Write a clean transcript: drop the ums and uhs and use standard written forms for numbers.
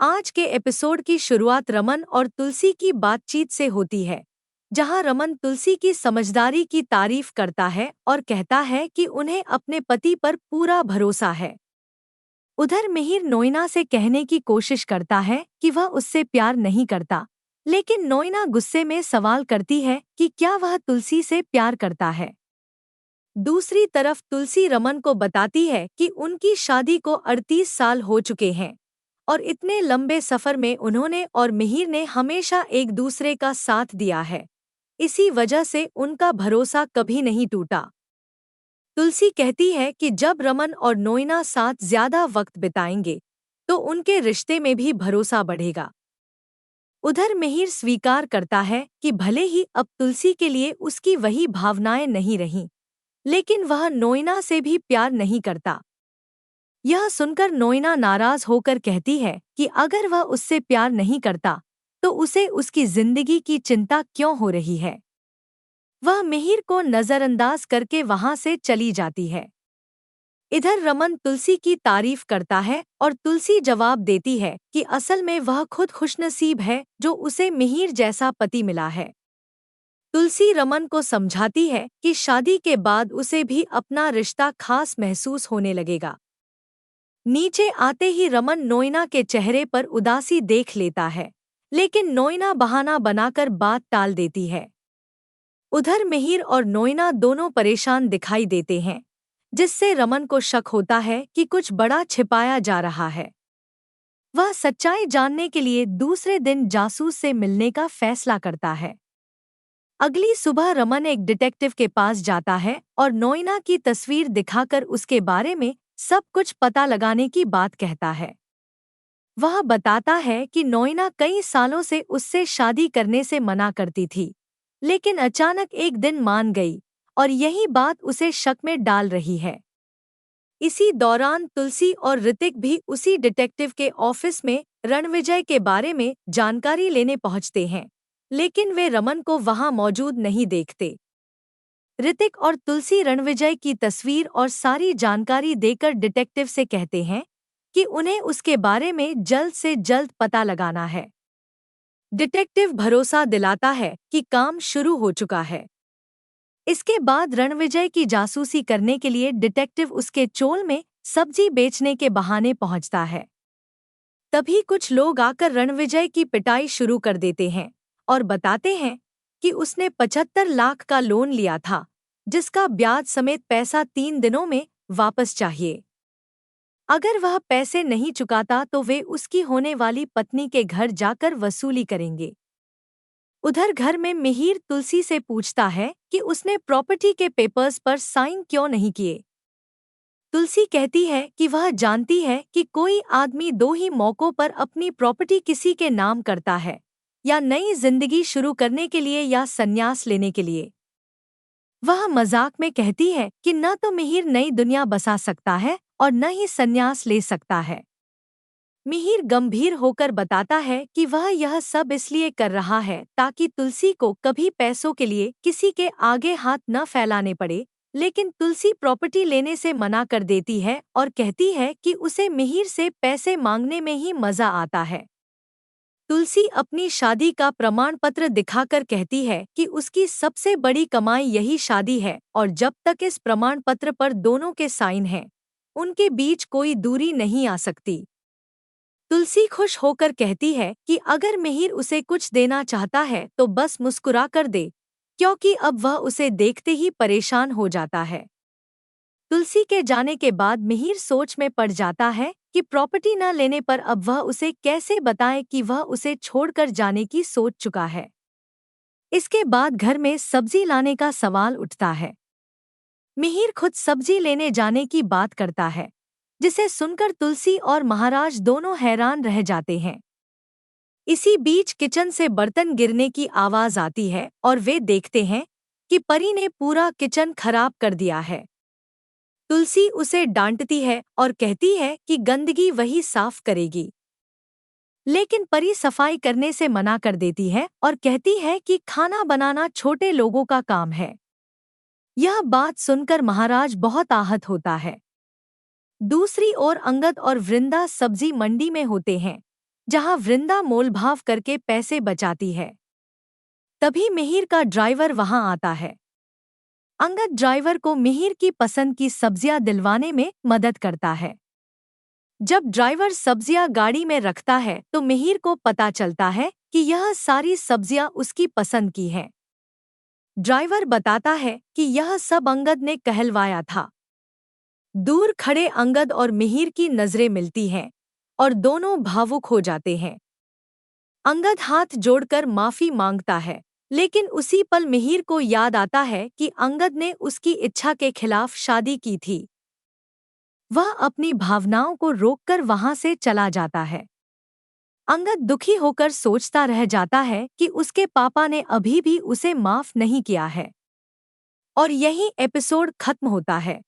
आज के एपिसोड की शुरुआत रमन और तुलसी की बातचीत से होती है, जहां रमन तुलसी की समझदारी की तारीफ करता है और कहता है कि उन्हें अपने पति पर पूरा भरोसा है। उधर मिहिर नोइना से कहने की कोशिश करता है कि वह उससे प्यार नहीं करता, लेकिन नोइना गुस्से में सवाल करती है कि क्या वह तुलसी से प्यार करता है। दूसरी तरफ तुलसी रमन को बताती है कि उनकी शादी को 38 साल हो चुके हैं और इतने लंबे सफर में उन्होंने और मिहिर ने हमेशा एक दूसरे का साथ दिया है। इसी वजह से उनका भरोसा कभी नहीं टूटा। तुलसी कहती है कि जब रमन और नोइना साथ ज्यादा वक्त बिताएंगे तो उनके रिश्ते में भी भरोसा बढ़ेगा। उधर मिहिर स्वीकार करता है कि भले ही अब तुलसी के लिए उसकी वही भावनाएं नहीं रहीं, लेकिन वह नोइना से भी प्यार नहीं करता। यह सुनकर नोइना नाराज होकर कहती है कि अगर वह उससे प्यार नहीं करता तो उसे उसकी जिंदगी की चिंता क्यों हो रही है। वह मिहिर को नजरअंदाज करके वहां से चली जाती है। इधर रमन तुलसी की तारीफ करता है और तुलसी जवाब देती है कि असल में वह खुद खुशनसीब है जो उसे मिहिर जैसा पति मिला है। तुलसी रमन को समझाती है कि शादी के बाद उसे भी अपना रिश्ता खास महसूस होने लगेगा। नीचे आते ही रमन नोइना के चेहरे पर उदासी देख लेता है, लेकिन नोइना बहाना बनाकर बात टाल देती है। उधर मिहिर और नोइना दोनों परेशान दिखाई देते हैं, जिससे रमन को शक होता है कि कुछ बड़ा छिपाया जा रहा है। वह सच्चाई जानने के लिए दूसरे दिन जासूस से मिलने का फैसला करता है। अगली सुबह रमन एक डिटेक्टिव के पास जाता है और नोइना की तस्वीर दिखाकर उसके बारे में सब कुछ पता लगाने की बात कहता है। वह बताता है कि नोइना कई सालों से उससे शादी करने से मना करती थी, लेकिन अचानक एक दिन मान गई और यही बात उसे शक में डाल रही है। इसी दौरान तुलसी और ऋतिक भी उसी डिटेक्टिव के ऑफिस में रणविजय के बारे में जानकारी लेने पहुंचते हैं, लेकिन वे रमन को वहां मौजूद नहीं देखते। ऋतिक और तुलसी रणविजय की तस्वीर और सारी जानकारी देकर डिटेक्टिव से कहते हैं कि उन्हें उसके बारे में जल्द से जल्द पता लगाना है। डिटेक्टिव भरोसा दिलाता है कि काम शुरू हो चुका है। इसके बाद रणविजय की जासूसी करने के लिए डिटेक्टिव उसके चोल में सब्जी बेचने के बहाने पहुंचता है। तभी कुछ लोग आकर रणविजय की पिटाई शुरू कर देते हैं और बताते हैं कि उसने 75 लाख का लोन लिया था, जिसका ब्याज समेत पैसा 3 दिनों में वापस चाहिए। अगर वह पैसे नहीं चुकाता तो वे उसकी होने वाली पत्नी के घर जाकर वसूली करेंगे। उधर घर में मिहिर तुलसी से पूछता है कि उसने प्रॉपर्टी के पेपर्स पर साइन क्यों नहीं किए। तुलसी कहती है कि वह जानती है कि कोई आदमी दो ही मौकों पर अपनी प्रॉपर्टी किसी के नाम करता है, या नई जिंदगी शुरू करने के लिए या संन्यास लेने के लिए। वह मजाक में कहती है कि न तो मिहिर नई दुनिया बसा सकता है और न ही संन्यास ले सकता है। मिहिर गंभीर होकर बताता है कि वह यह सब इसलिए कर रहा है ताकि तुलसी को कभी पैसों के लिए किसी के आगे हाथ न फैलाने पड़े, लेकिन तुलसी प्रॉपर्टी लेने से मना कर देती है और कहती है कि उसे मिहिर से पैसे मांगने में ही मजा आता है। तुलसी अपनी शादी का प्रमाण पत्र दिखाकर कहती है कि उसकी सबसे बड़ी कमाई यही शादी है और जब तक इस प्रमाण पत्र पर दोनों के साइन हैं, उनके बीच कोई दूरी नहीं आ सकती। तुलसी खुश होकर कहती है कि अगर मिहिर उसे कुछ देना चाहता है तो बस मुस्कुरा कर दे, क्योंकि अब वह उसे देखते ही परेशान हो जाता है। तुलसी के जाने के बाद मिहिर सोच में पड़ जाता है कि प्रॉपर्टी न लेने पर अब वह उसे कैसे बताए कि वह उसे छोड़कर जाने की सोच चुका है। इसके बाद घर में सब्जी लाने का सवाल उठता है। मिहिर खुद सब्जी लेने जाने की बात करता है, जिसे सुनकर तुलसी और महाराज दोनों हैरान रह जाते हैं। इसी बीच किचन से बर्तन गिरने की आवाज आती है और वे देखते हैं कि परी ने पूरा किचन खराब कर दिया है। तुलसी उसे डांटती है और कहती है कि गंदगी वही साफ करेगी, लेकिन परी सफाई करने से मना कर देती है और कहती है कि खाना बनाना छोटे लोगों का काम है। यह बात सुनकर महाराज बहुत आहत होता है। दूसरी ओर अंगद और वृंदा सब्जी मंडी में होते हैं, जहां वृंदा मोलभाव करके पैसे बचाती है। तभी मिहिर का ड्राइवर वहां आता है। अंगद ड्राइवर को मिहिर की पसंद की सब्जियां दिलवाने में मदद करता है। जब ड्राइवर सब्जियां गाड़ी में रखता है तो मिहिर को पता चलता है कि यह सारी सब्जियां उसकी पसंद की हैं। ड्राइवर बताता है कि यह सब अंगद ने कहलवाया था। दूर खड़े अंगद और मिहिर की नजरें मिलती हैं और दोनों भावुक हो जाते हैं। अंगद हाथ जोड़कर माफी मांगता है, लेकिन उसी पल मिहिर को याद आता है कि अंगद ने उसकी इच्छा के खिलाफ शादी की थी। वह अपनी भावनाओं को रोककर वहां से चला जाता है। अंगद दुखी होकर सोचता रह जाता है कि उसके पापा ने अभी भी उसे माफ नहीं किया है। और यही एपिसोड खत्म होता है।